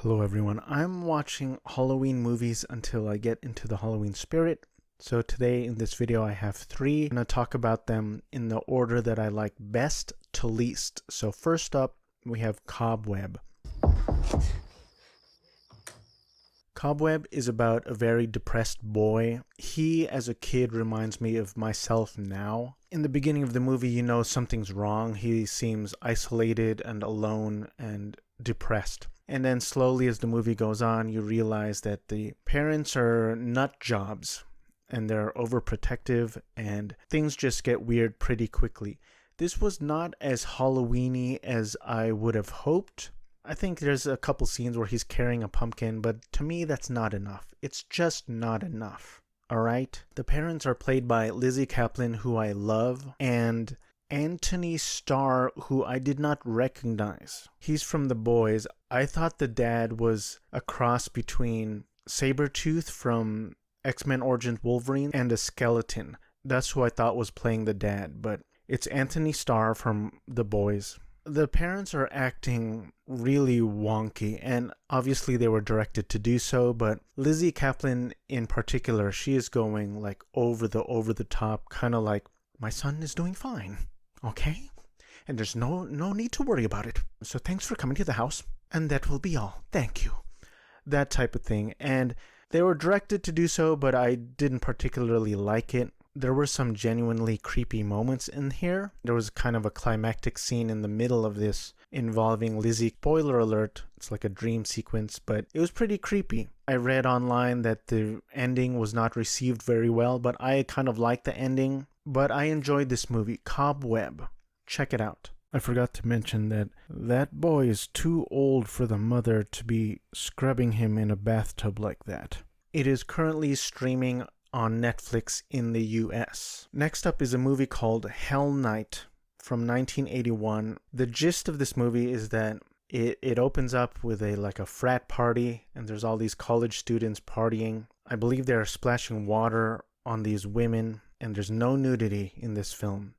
Hello everyone, I'm watching Halloween movies until I get into the Halloween spirit. So today in this video I have three. I'm going to talk about them in the order that I like best to least. So first up we have Cobweb. Cobweb is about a very depressed boy. He as a kid reminds me of myself now. In the beginning of the movie you know something's wrong. He seems isolated and alone and depressed. And then slowly as the movie goes on, you realize that the parents are nut jobs and they're overprotective and things just get weird pretty quickly. This was not as Halloween-y as I would have hoped. I think there's a couple scenes where he's carrying a pumpkin, but to me that's not enough. It's just not enough. Alright? The parents are played by Lizzie Kaplan, who I love, and Anthony Starr, who I did not recognize. He's from The Boys. I thought the dad was a cross between Sabretooth from X-Men Origins Wolverine and a skeleton. That's who I thought was playing the dad, but it's Anthony Starr from The Boys. The parents are acting really wonky, and obviously they were directed to do so, but Lizzie Kaplan in particular, she is going like over the top, kind of like, my son is doing fine. Okay? And there's no need to worry about it. So thanks for coming to the house. And that will be all. Thank you. That type of thing. And they were directed to do so, but I didn't particularly like it. There were some genuinely creepy moments in here. There was kind of a climactic scene in the middle of this involving Lizzie. Spoiler alert, it's like a dream sequence, but it was pretty creepy. I read online that the ending was not received very well, but I kind of liked the ending. But I enjoyed this movie, Cobweb. Check it out. I forgot to mention that that boy is too old for the mother to be scrubbing him in a bathtub like that. It is currently streaming on Netflix in the US. Next up is a movie called Hell Night from 1981. The gist of this movie is that it opens up with a frat party, and there's all these college students partying. I believe they're splashing water on these women, and there's no nudity in this film.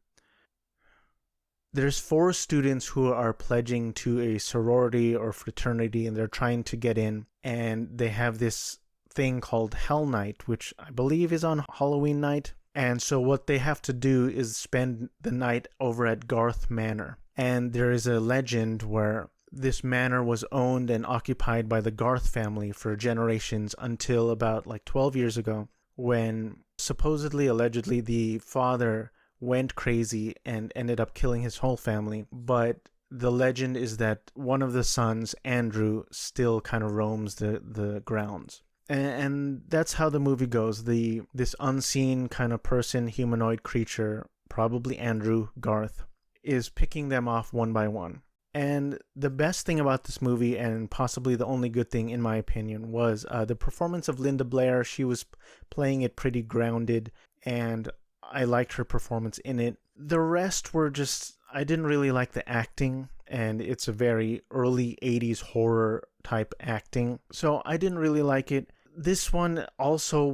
There's 4 students who are pledging to a sorority or fraternity, and they're trying to get in, and they have this thing called Hell Night, which I believe is on Halloween night. And so what they have to do is spend the night over at Garth Manor. And there is a legend where this manor was owned and occupied by the Garth family for generations until about 12 years ago, when supposedly, allegedly, the father went crazy and ended up killing his whole family. But the legend is that one of the sons, Andrew, still kind of roams the grounds. And that's how the movie goes. This unseen kind of person, humanoid creature, probably Andrew, Garth, is picking them off one by one. And the best thing about this movie, and possibly the only good thing in my opinion, was the performance of Linda Blair. She was playing it pretty grounded, and I liked her performance in it. The rest were just, I didn't really like the acting, and it's a very early 80s horror type acting, so I didn't really like it. This one also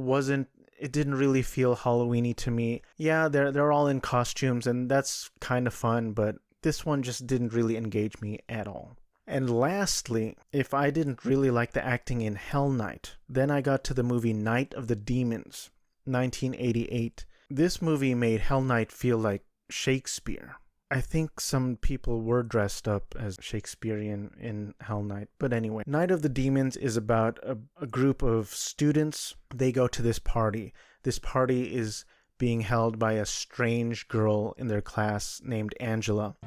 it didn't really feel Halloween-y to me. Yeah, they're all in costumes, and that's kind of fun, but this one just didn't really engage me at all. And lastly, if I didn't really like the acting in Hell Night, then I got to the movie Night of the Demons, 1988. This movie made Hell Night feel like Shakespeare. I think some people were dressed up as Shakespearean in Hell Night. But anyway, Night of the Demons is about a group of students. They go to this party. This party is being held by a strange girl in their class named Angela.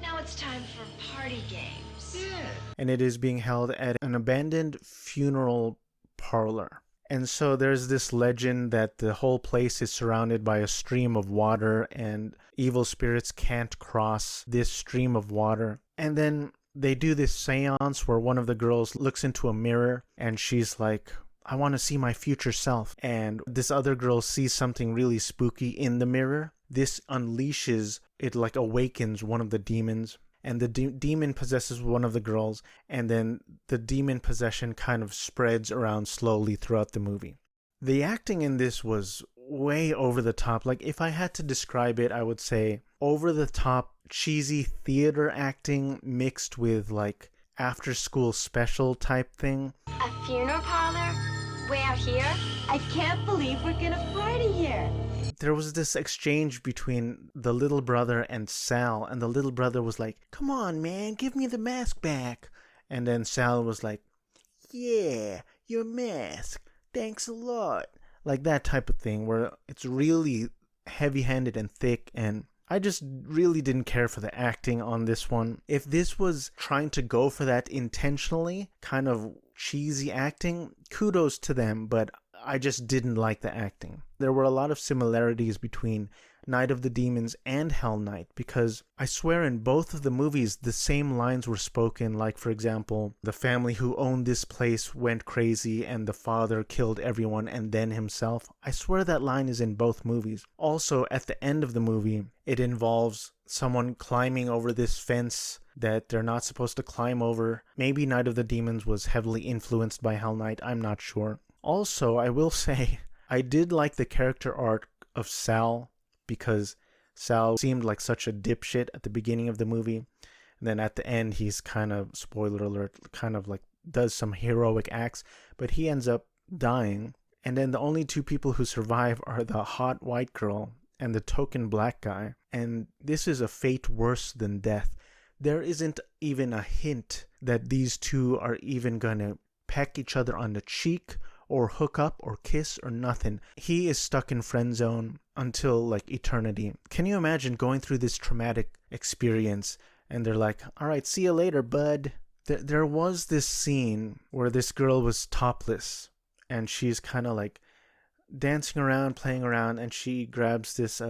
Now it's time for party games. Yeah. And it is being held at an abandoned funeral parlor. And so there's this legend that the whole place is surrounded by a stream of water, and evil spirits can't cross this stream of water. And then they do this seance where one of the girls looks into a mirror and she's like, I want to see my future self. And this other girl sees something really spooky in the mirror. This unleashes, it awakens one of the demons. And the demon possesses one of the girls, and then the demon possession kind of spreads around slowly throughout the movie. The acting in this was way over the top. If I had to describe it, I would say over the top, cheesy theater acting mixed with after school special type thing. A funeral parlor? Way out here? I can't believe we're gonna party here. There was this exchange between the little brother and Sal, and the little brother was like, "Come on, man, give me the mask back." And then Sal was like, "Yeah, your mask. Thanks a lot." Like that type of thing where it's really heavy-handed and thick, and I just really didn't care for the acting on this one. If this was trying to go for that intentionally, kind of cheesy acting, kudos to them, but I just didn't like the acting. There were a lot of similarities between Night of the Demons and Hell Night, because I swear in both of the movies the same lines were spoken, like for example, the family who owned this place went crazy and the father killed everyone and then himself. I swear that line is in both movies. Also, at the end of the movie, it involves someone climbing over this fence that they're not supposed to climb over. Maybe Night of the Demons was heavily influenced by Hell Night, I'm not sure. Also, I will say, I did like the character arc of Sal, because Sal seemed like such a dipshit at the beginning of the movie. And then at the end, he's kind of, spoiler alert, kind of like does some heroic acts, but he ends up dying. And then the only two people who survive are the hot white girl and the token black guy. And this is a fate worse than death. There isn't even a hint that these two are even gonna peck each other on the cheek or hook up or kiss or nothing. He is stuck in friend zone until like eternity. Can you imagine going through this traumatic experience and they're like, "All right, see you later, bud." There was this scene where this girl was topless and she's kind of like dancing around, playing around, and she grabs this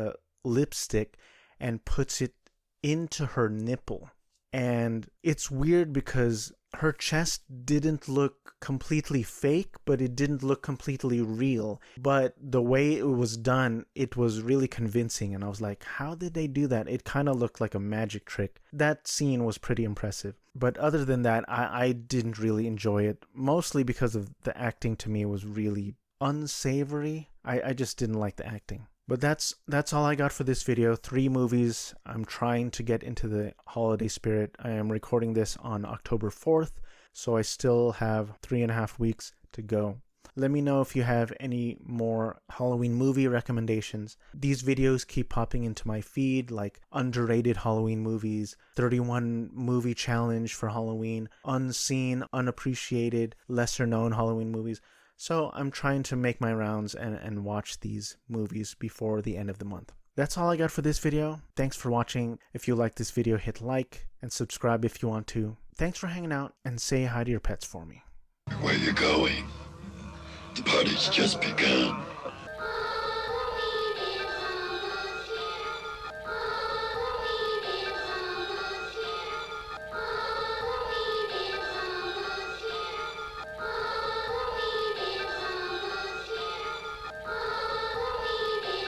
lipstick and puts it into her nipple. And it's weird because her chest didn't look completely fake, but it didn't look completely real. But the way it was done, it was really convincing. And I was like, how did they do that? It kind of looked like a magic trick. That scene was pretty impressive. But other than that, I didn't really enjoy it. Mostly because of the acting to me was really unsavory. I just didn't like the acting. But that's all I got for this video. 3 movies. I'm trying to get into the holiday spirit. I am recording this on October 4th, so I still have 3.5 weeks to go. Let me know if you have any more Halloween movie recommendations. These videos keep popping into my feed, like underrated Halloween movies, 31 movie challenge for Halloween, unseen, unappreciated, lesser known Halloween movies. So I'm trying to make my rounds and watch these movies before the end of the month. That's all I got for this video. Thanks for watching. If you like this video, hit like and subscribe if you want to. Thanks for hanging out, and say hi to your pets for me. Where you going? The party's just begun.